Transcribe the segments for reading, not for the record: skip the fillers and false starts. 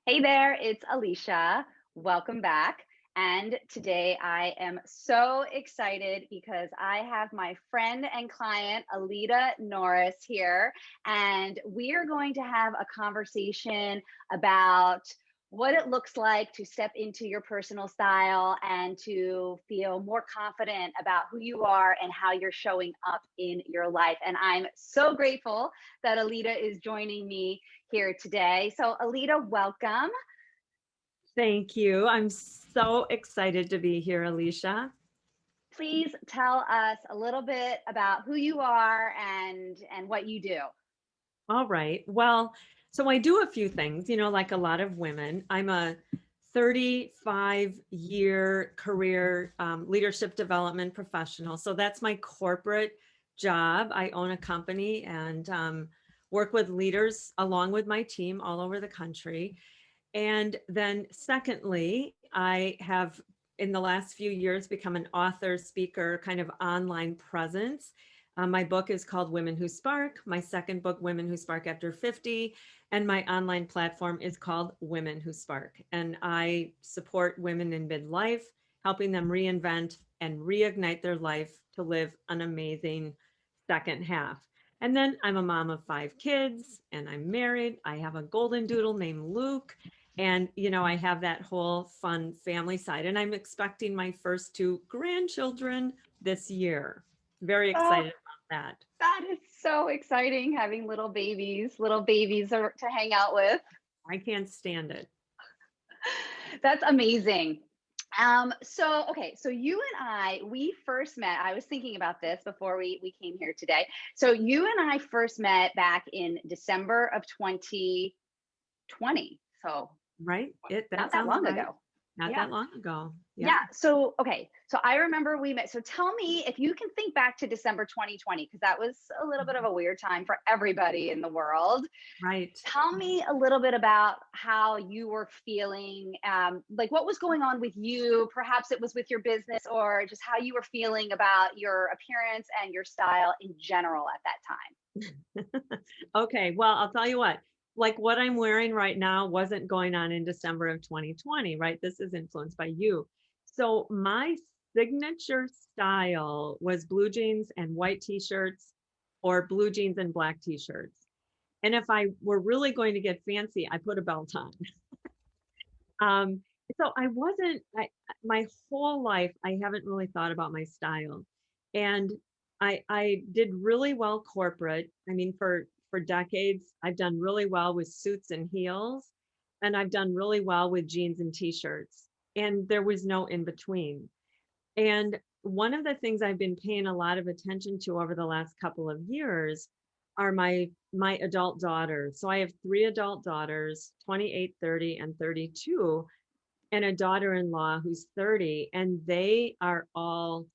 Hey there, it's Alicia. Welcome back. And today I am so excited because I have my friend and client, Aleta Norris, here. And we are going to have a conversation about what it looks like to step into your personal style and to feel more confident about who you are and how you're showing up in your life. And I'm so grateful that Aleta is joining me here today. So, Aleta, welcome. Thank you. I'm so excited to be here, Alicia. Please tell us a little bit about who you are and what you do. All right. Well, so I do a few things, like a lot of women. I'm a 35-year career leadership development professional. So that's my corporate job. I own a company and work with leaders along with my team all over the country. And then, secondly, I have in the last few years become an author, speaker, kind of online presence. My book is called Women Who Spark. My second book, Women Who Spark After 50. And my online platform is called Women Who Spark. And I support women in midlife, helping them reinvent and reignite their life to live an amazing second half. And then I'm a mom of 5 kids and I'm married. I have a golden doodle named Luke. And, I have that whole fun family side. And I'm expecting my first 2 grandchildren this year. Very Oh, excited about that. that is so exciting having little babies to hang out with. I can't stand it. That's amazing. So you and we first met. I was thinking about this before we came here today. So you and I first met back in December of 2020. So Right? That not that sounds long right. ago. Not Yeah. that long ago. Yeah. Yeah. So, okay. So I remember we met. So tell me if you can think back to December 2020, because that was a little bit of a weird time for everybody in the world. Right. Tell me a little bit about how you were feeling, like what was going on with you. Perhaps it was with your business or just how you were feeling about your appearance and your style in general at that time. Okay. Well, I'll tell you what, what I'm wearing right now wasn't going on in December of 2020, right? This is influenced by you. So my signature style was blue jeans and white t-shirts or blue jeans and black t-shirts. And if I were really going to get fancy, I put a belt on. Um, so I wasn't, my whole life, I haven't really thought about my style. And I did really well corporate. I mean, for decades, I've done really well with suits and heels, and I've done really well with jeans and t-shirts. And there was no in between. And one of the things I've been paying a lot of attention to over the last couple of years are my adult daughters. So I have 3 adult daughters, 28, 30, and 32, and a daughter-in-law who's 30, and they are all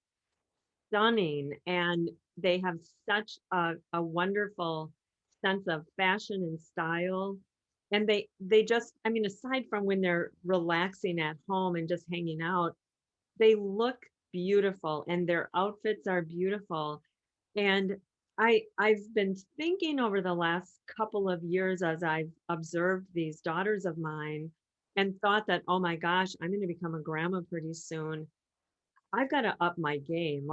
stunning and they have such a wonderful sense of fashion and style. And they just, I mean, aside from when they're relaxing at home and just hanging out, they look beautiful and their outfits are beautiful. And I've been thinking over the last couple of years as I've observed these daughters of mine and thought that, oh my gosh, I'm going to become a grandma pretty soon. I've got to up my game.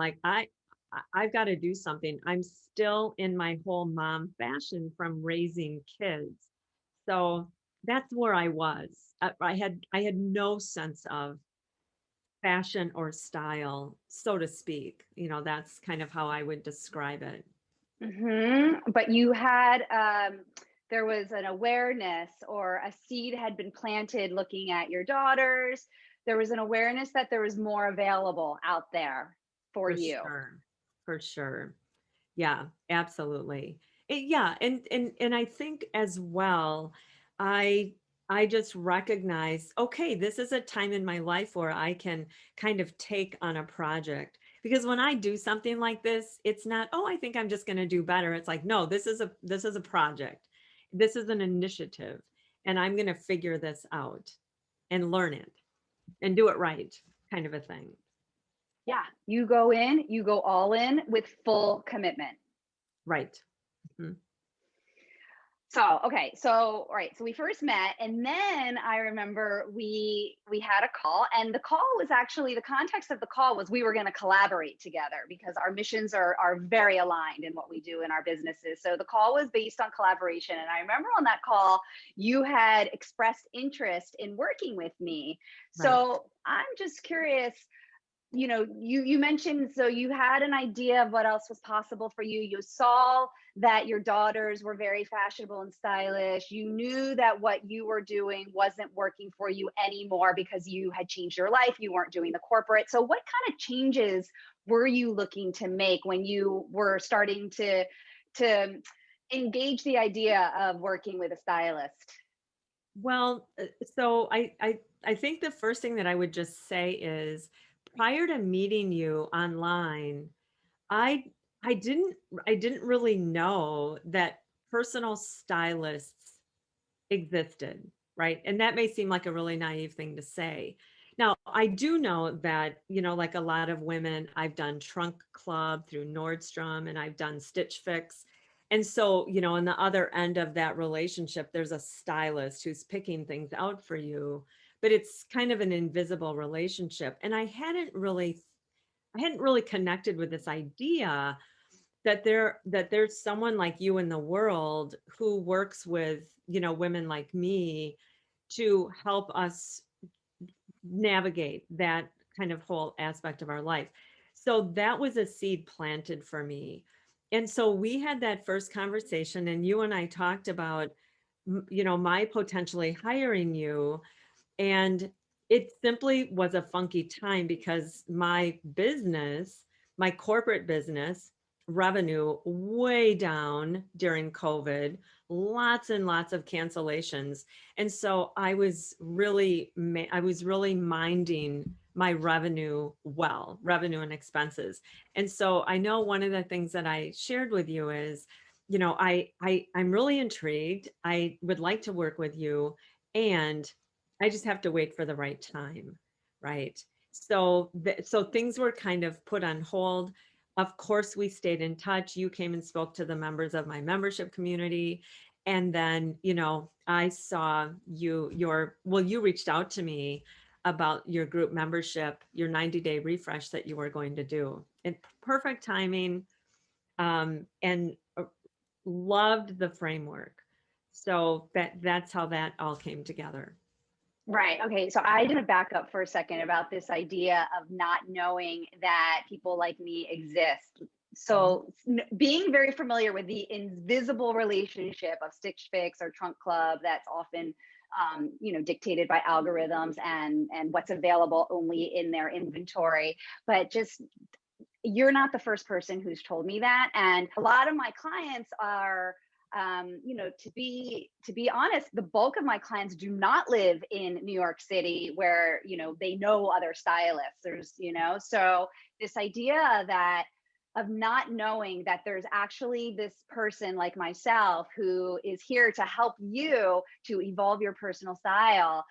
I've got to do something. I'm still in my whole mom fashion from raising kids. So that's where I was. I had no sense of fashion or style, so to speak. That's kind of how I would describe it. But you had, there was an awareness or a seed had been planted looking at your daughters. There was an awareness that there was more available out there for For you. sure. For sure. Yeah, absolutely. Yeah, and I think as well, I I just recognize, okay, this is a time in my life where I can kind of take on a project. Because when I do something like this, it's not, oh, I think I'm just going to do better. It's like, no, this is a project. This is an initiative, and I'm going to figure this out and learn it and do it right, kind of a thing. Yeah, you go in, you go all in with full commitment. Right. Mhm. Okay, all right, so we first met, and then I remember we had a call, and the call was actually, the context of the call was we were going to collaborate together because our missions are very aligned in what we do in our businesses. So the call was based on collaboration, and I remember on that call you had expressed interest in working with me. Right. So I'm just curious, you mentioned, so you had an idea of what else was possible for you. You saw that your daughters were very fashionable and stylish. You knew that what you were doing wasn't working for you anymore because you had changed your life. You weren't doing the corporate. So what kind of changes were you looking to make when you were starting to engage the idea of working with a stylist? Well, so I think the first thing that I would just say is prior to meeting you online, I I didn't really know that personal stylists existed, right? And that may seem like a really naive thing to say. Now, I do know that, like a lot of women, I've done Trunk Club through Nordstrom and I've done Stitch Fix. And so, on the other end of that relationship, there's a stylist who's picking things out for you, but it's kind of an invisible relationship. And I hadn't really connected with this idea that there's someone like you in the world who works with, women like me to help us navigate that kind of whole aspect of our life. So that was a seed planted for me. And so we had that first conversation and you and I talked about my potentially hiring you, and it simply was a funky time because my corporate business revenue way down during COVID, lots and lots of cancellations. And so I was really minding my revenue and expenses. And so I know one of the things that I shared with you is, I'm really intrigued. I would like to work with you, and I just have to wait for the right time, right? So things were kind of put on hold. Of course, we stayed in touch. You came and spoke to the members of my membership community. And then, I saw you reached out to me about your group membership, your 90-day refresh that you were going to do. And perfect timing. And loved the framework. So that's how that all came together. Right. Okay. So I did a back up for a second about this idea of not knowing that people like me exist. Mhm. So being very familiar with the invisible relationship of Stitch Fix or Trunk Club that's often dictated by algorithms and what's available only in their inventory. But just, you're not the first person who's told me that, and a lot of my clients are, to be honest, the bulk of my clients do not live in New York City where they know other stylists. So this idea that of not knowing that there's actually this person like myself who is here to help you to evolve your personal style.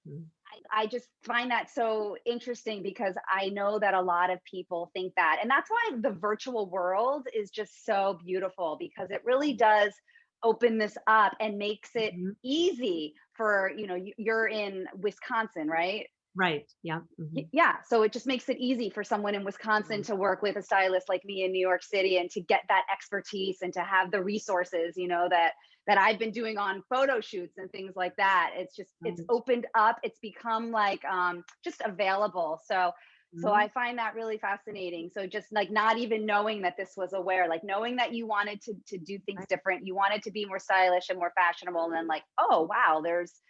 Mhm. I just find that so interesting because I know that a lot of people think that. And that's why the virtual world is just so beautiful, because it really does open this up and makes it Mhm. easy for, you're in Wisconsin, right? Right. Yeah. Yeah, so it just makes it easy for someone in Wisconsin Mhm. to work with a stylist like me in New York City and to get that expertise and to have the resources, that I've been doing on photo shoots and things like that. It's Right. opened up, it's become like just available. So Mhm. I find that really fascinating. So just like not even knowing that this was aware, like knowing that you wanted to do things Right. different, you wanted to be more stylish and more fashionable, and then like, oh wow, there's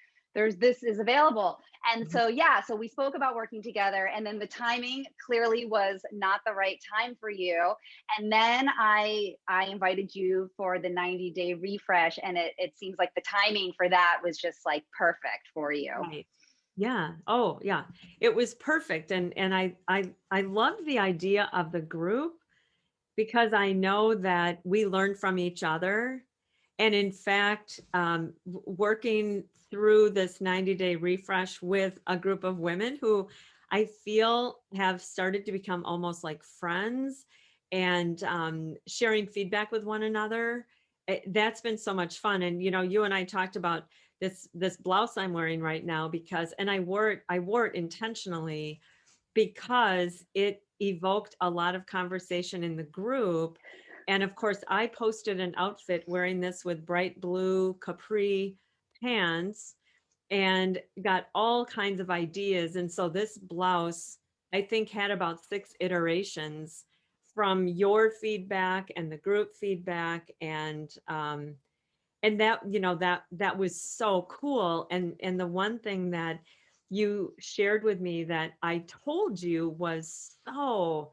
this is available. And Mhm. so, yeah, so we spoke about working together, and then the timing clearly was not the right time for you. And then I invited you for the 90-day refresh, and it seems like the timing for that was just like perfect for you. Right. Yeah. Oh, yeah. It was perfect. And I love the idea of the group because I know that we learn from each other. And in fact, working through this 90-day refresh with a group of women who I feel have started to become almost like friends, and sharing feedback with one another that's been so much fun. And you and I talked about this blouse I'm wearing right now, because and I wore it intentionally because it evoked a lot of conversation in the group. And of course, I posted an outfit wearing this with bright blue capri pants and got all kinds of ideas. And so this blouse, I think, had about 6 iterations from your feedback and the group feedback. And that, that was so cool. And the one thing that you shared with me that I told you was so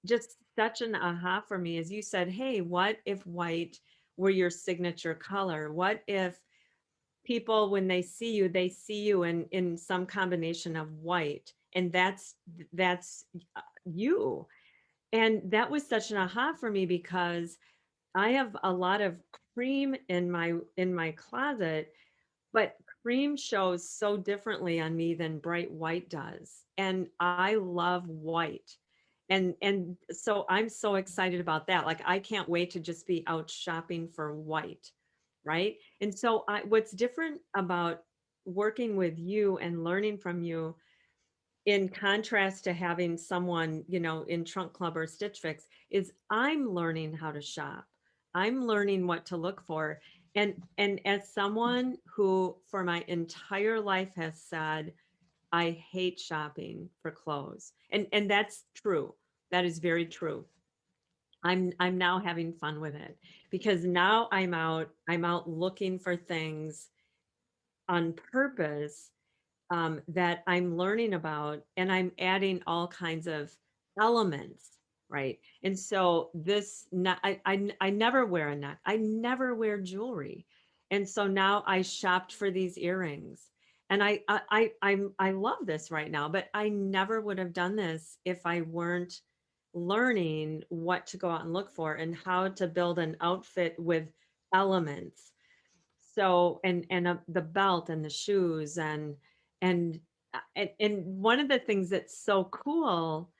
just such an aha for me is you said, hey, what if white were your signature color? What if people, when they see you in some combination of white, and that's you. And that was such an aha for me, because I have a lot of cream in my closet, but cream shows so differently on me than bright white does. And I love white. And so I'm so excited about that. Like, I can't wait to just be out shopping for white, right? And so what's different about working with you and learning from you, in contrast to having someone, in Trunk Club or Stitch Fix, is I'm learning how to shop. I'm learning what to look for. And as someone who for my entire life has said, I hate shopping for clothes. And that's true. That is very true. I'm now having fun with it, because now I'm out looking for things on purpose, that I'm learning about, and I'm adding all kinds of elements, right? And so I never wear a neck. I never wear jewelry, and so now I shopped for these earrings, and I love this right now. But I never would have done this if I weren't learning what to go out and look for and how to build an outfit with elements. So the belt and the shoes and and one of the things that's so cool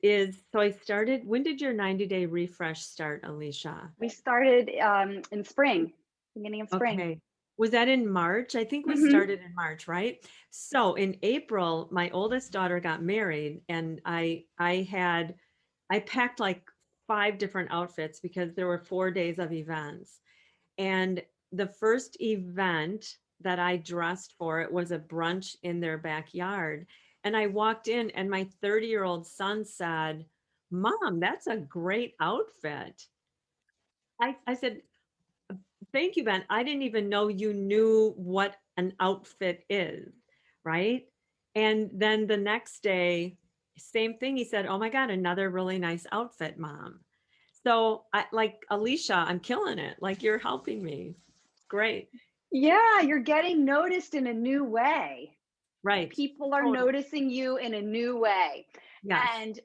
is, so I started, when did your 90-day refresh start, Alicia? We started in spring, beginning of spring. Okay. Was that in March? I think we Hmm. started in March, right? So in April, my oldest daughter got married, and I packed like 5 different outfits because there were 4 days of events. And the first event that I dressed for, it was a brunch in their backyard. And I walked in, and my 30-year-old son said, Mom, that's a great outfit. I said, thank you, Ben. I didn't even know you knew what an outfit is, right? And then the next day, same thing. He said, oh my God, another really nice outfit, Mom. So I like, Alicia, I'm killing it. Like, you're helping me. Great. Yeah, you're getting noticed in a new way. Right. People are Totally. noticing you in a new way. Yes. And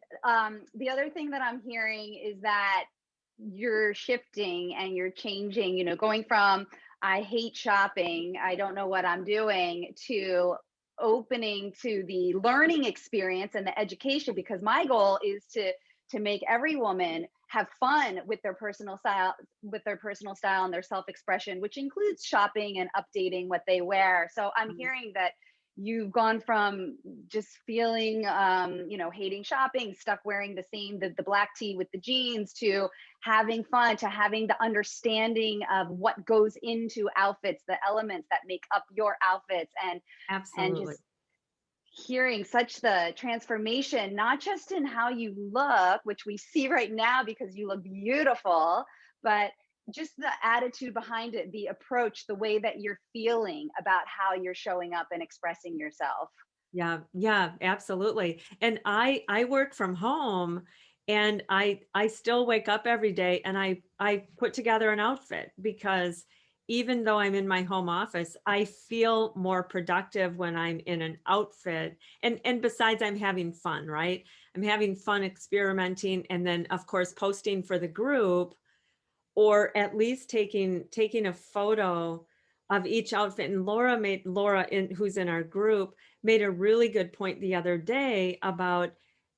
the other thing that I'm hearing is that you're shifting and you're changing, going from I hate shopping, I don't know what I'm doing, to opening to the learning experience and the education, because my goal is to make every woman have fun with their personal style, and their self-expression, which includes shopping and updating what they wear. So I'm Mhm. hearing that you've gone from just feeling hating shopping, stuck wearing the black tee with the jeans, to having fun, to having the understanding of what goes into outfits, the elements that make up your outfits, and Absolutely. just hearing such the transformation, not just in how you look, which we see right now because you look beautiful, but just the attitude behind it, the approach, the way that you're feeling about how you're showing up and expressing yourself. Yeah, yeah, absolutely. And I work from home, and I still wake up every day, and I put together an outfit, because even though I'm in my home office, I feel more productive when I'm in an outfit. And besides, I'm having fun, right? I'm having fun experimenting, and then of course posting for the group, or at least taking a photo of each outfit. And who's in our group, made a really good point the other day about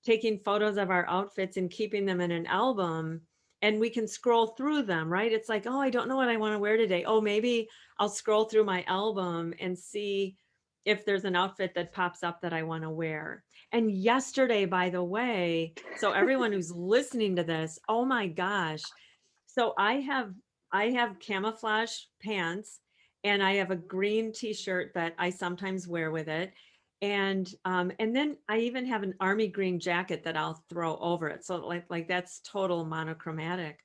taking photos of our outfits and keeping them in an album. and we can scroll through them, right? It's like, oh, I don't know what I want to wear today. Oh, maybe I'll scroll through my album and see if there's an outfit that pops up that I want to wear. And yesterday, by the way, so everyone who's listening to this, oh my gosh. So I have camouflage pants and I have a green t-shirt that I sometimes wear with it. And then I even have an army green jacket that I'll throw over it. So like that's total monochromatic.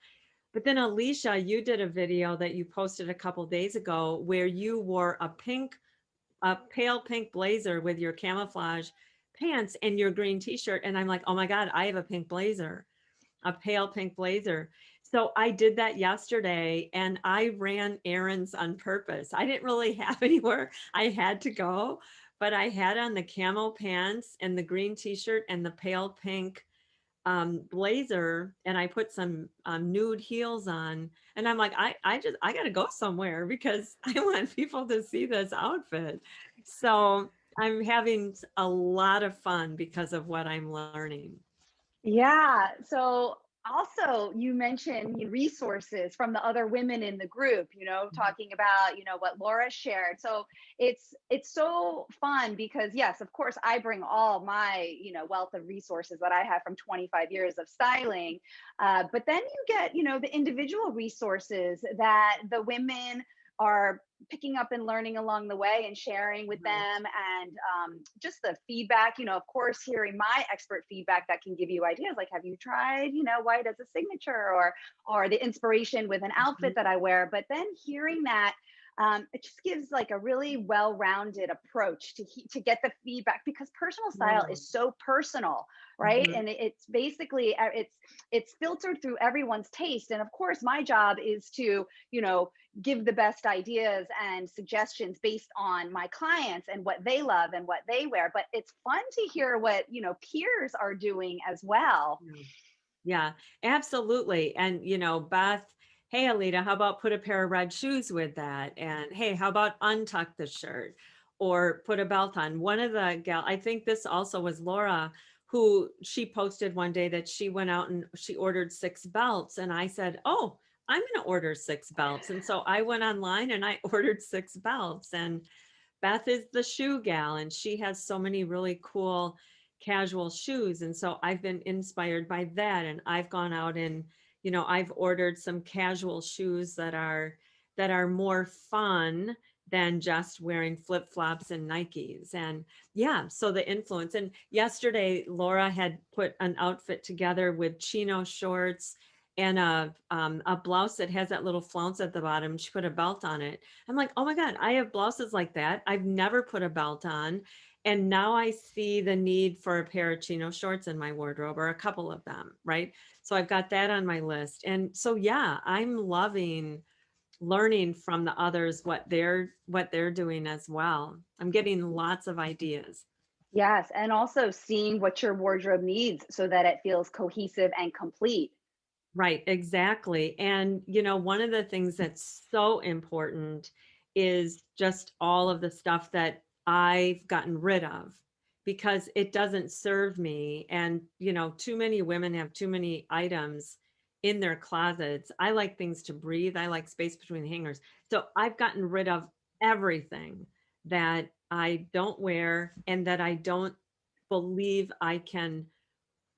But then Alicia, you did a video that you posted a couple days ago where you wore a pale pink blazer with your camouflage pants and your green t-shirt. And I'm like, oh my God, I have a pink blazer, a pale pink blazer. So I did that yesterday and I ran errands on purpose. I didn't really have anywhere I had to go, but I had on the camo pants and the green t-shirt and the pale pink blazer, and I put some nude heels on. And I'm like, I got to go somewhere because I want people to see this outfit. So I'm having a lot of fun because of what I'm learning. Yeah. So also you mentioned resources from the other women in the group, talking about, what Laura shared. So it's so fun because yes, of course I bring all my, wealth of resources that I have from 25 years of styling. But then you get, the individual resources that the women are picking up and learning along the way and sharing with Right. them, and just the feedback, of course hearing my expert feedback that can give you ideas like, have you tried, white as a signature, or the inspiration with an outfit Mhm. that I wear. But then hearing that, it just gives like a really well-rounded approach to get the feedback, because personal style Yeah. is so personal, right? Mhm. And it's basically it's filtered through everyone's taste. And of course my job is to, give the best ideas and suggestions based on my clients and what they love and what they wear. But it's fun to hear what, peers are doing as well. Yeah. Yeah, absolutely. And, Beth, hey, Alita, how about put a pair of red shoes with that? And hey, how about untuck the shirt or put a belt on? One of the I think this also was Laura, who she posted one day that she went out and she ordered 6 belts. And I said, oh, I'm going to order 6 belts. And so I went online and I ordered 6 belts. And Beth is the shoe gal, and she has so many really cool casual shoes. And so I've been inspired by that. And I've gone out and, I've ordered some casual shoes that are more fun than just wearing flip-flops and Nikes. And yeah, so the influence. And yesterday, Laura had put an outfit together with chino shorts and a blouse that has that little flounce at the bottom. She put a belt on it. I'm like, oh my God, I have blouses like that. I've never put a belt on. And now I see the need for a pair of chino shorts in my wardrobe, or a couple of them, right? So I've got that on my list. And so yeah, I'm loving learning from the others what they're doing as well. I'm getting lots of ideas. Yes, and also seeing what your wardrobe needs so that it feels cohesive and complete. Right, exactly. And, one of the things that's so important is just all of the stuff that I've gotten rid of because it doesn't serve me. And, too many women have too many items in their closets. I like things to breathe, I like space between hangers. So I've gotten rid of everything that I don't wear and that I don't believe I can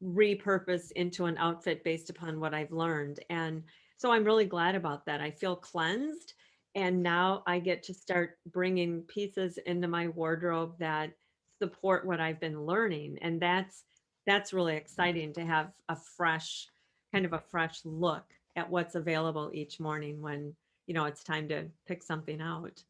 repurpose into an outfit based upon what I've learned. And so I'm really glad about that. I feel cleansed. And now I get to start bringing pieces into my wardrobe that support what I've been learning. And that's really exciting to have a fresh look at what's available each morning when, it's time to pick something out.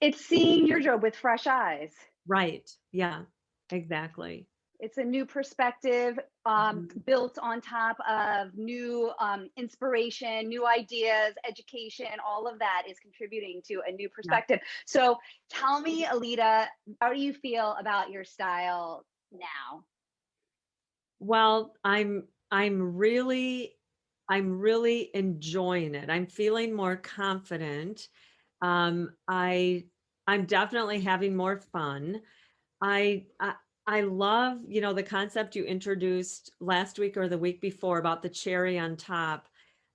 It's seeing your job with fresh eyes. Right. Yeah, exactly. It's a new perspective, Mhm. built on top of new inspiration, new ideas, education. All of that is contributing to a new Yeah. perspective. So tell me, Alita, how do you feel about your style now? Well, I'm really enjoying it. I'm feeling more confident. Um, I I'm definitely having more fun. I I, I love, the concept you introduced last week or the week before about the cherry on top.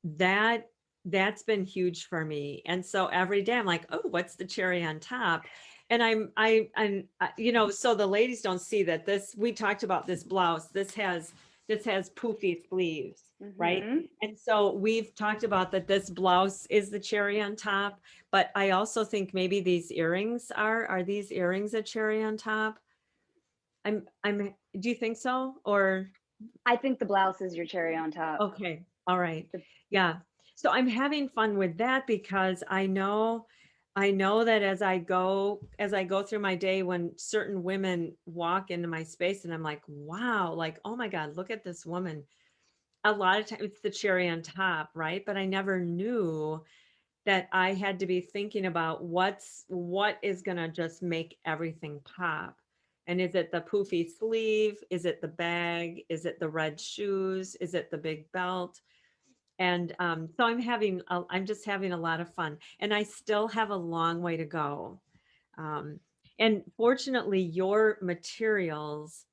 that that's been huge for me. And so every day I'm like, oh, what's the cherry on top? And so the ladies don't see that we talked about this blouse. This has poofy sleeves, right? Mm-hmm. And so we've talked about that this blouse is the cherry on top, but I also think maybe these earrings are these earrings a cherry on top? Do you think so? Or I think the blouse is your cherry on top. okay. All right. The- Yeah. So I'm having fun with that because I know that as I go through my day, when certain women walk into my space and I'm like, wow, like, oh my God, look at this woman. A lot of times it's the cherry on top, right? But I never knew that I had to be thinking about what is going to just make everything pop. And is it the poofy sleeve? Is it the bag? Is it the red shoes? Is it the big belt? And so I'm just having a lot of fun, and I still have a long way to go. Um, and fortunately, your materials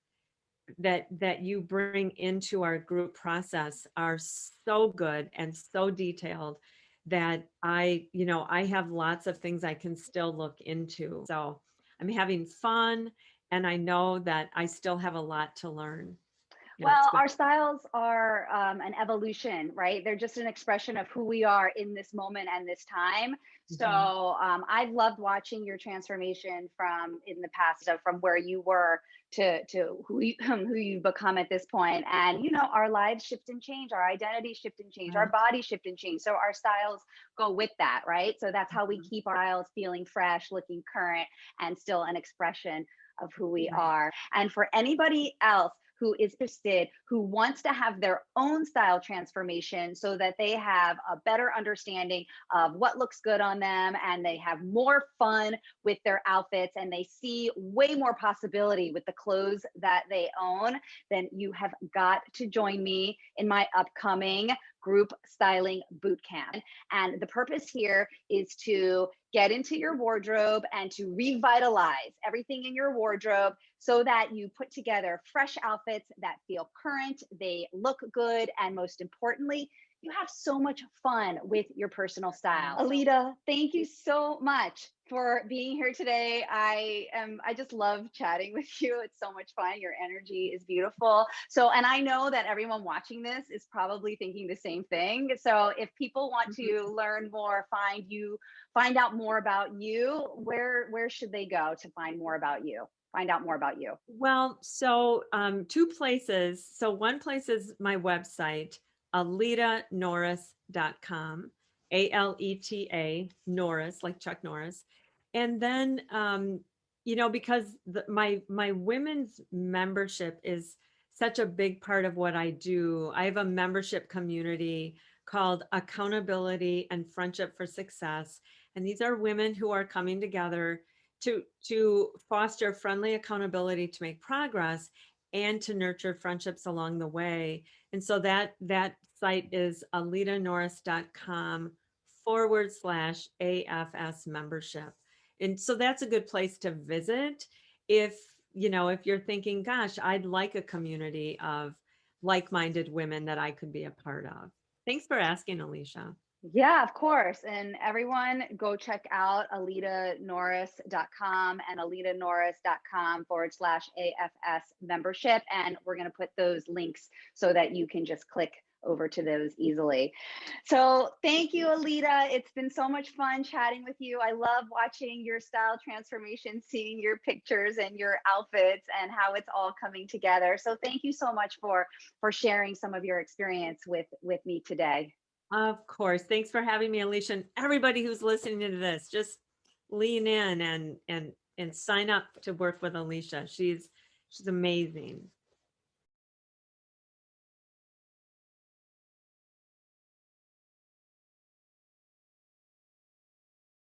that you bring into our group process are so good and so detailed that I have lots of things I can still look into. So I'm having fun, and I know that I still have a lot to learn. And it's Well, good. our styles are an evolution, right? They're just an expression of who we are in this moment and this time. So Mhm. I've loved watching your transformation from in the past, from where you were to who you've become at this point. And our lives shift and change, our identities shift and change, our Right. bodies shift and change. So our styles go with that, right? So that's how we Mhm. keep our styles feeling fresh, looking current, and still an expression of who we Right. are. And for anybody else who is interested, who wants to have their own style transformation so that they have a better understanding of what looks good on them and they have more fun with their outfits and they see way more possibility with the clothes that they own, then you have got to join me in my upcoming group styling boot camp. And the purpose here is to get into your wardrobe and to revitalize everything in your wardrobe so that you put together fresh outfits that feel current, they look good, and most importantly, you have so much fun with your personal style. Aleta, thank you so much for being here today. I just love chatting with you. It's so much fun. Your energy is beautiful. So, and I know that everyone watching this is probably thinking the same thing. So, if people want Mhm. to learn more, find out more about you, where should they go to find more about you? Find out more about you. Well, so two places. So one place is my website, aletanorris.com, Aleta Norris, like Chuck Norris. And then because my women's membership is such a big part of what I do. I have a membership community called Accountability and Friendship for Success. And these are women who are coming together to foster friendly accountability to make progress and to nurture friendships along the way. And so that site is aletanorris.com/AFS membership. And so that's a good place to visit if you're thinking, gosh, I'd like a community of like-minded women that I could be a part of. Thanks for asking, Alicia. Yeah, of course. And everyone go check out aletanorris.com and aletanorris.com/AFS membership. And we're going to put those links so that you can just click over to those easily. So thank you, Aleta. It's been so much fun chatting with you. I love watching your style transformation, seeing your pictures and your outfits and how it's all coming together. So thank you so much for sharing some of your experience with me today. Of course. Thanks for having me, Alicia. And everybody who's listening to this, just lean in and sign up to work with Alicia. She's amazing.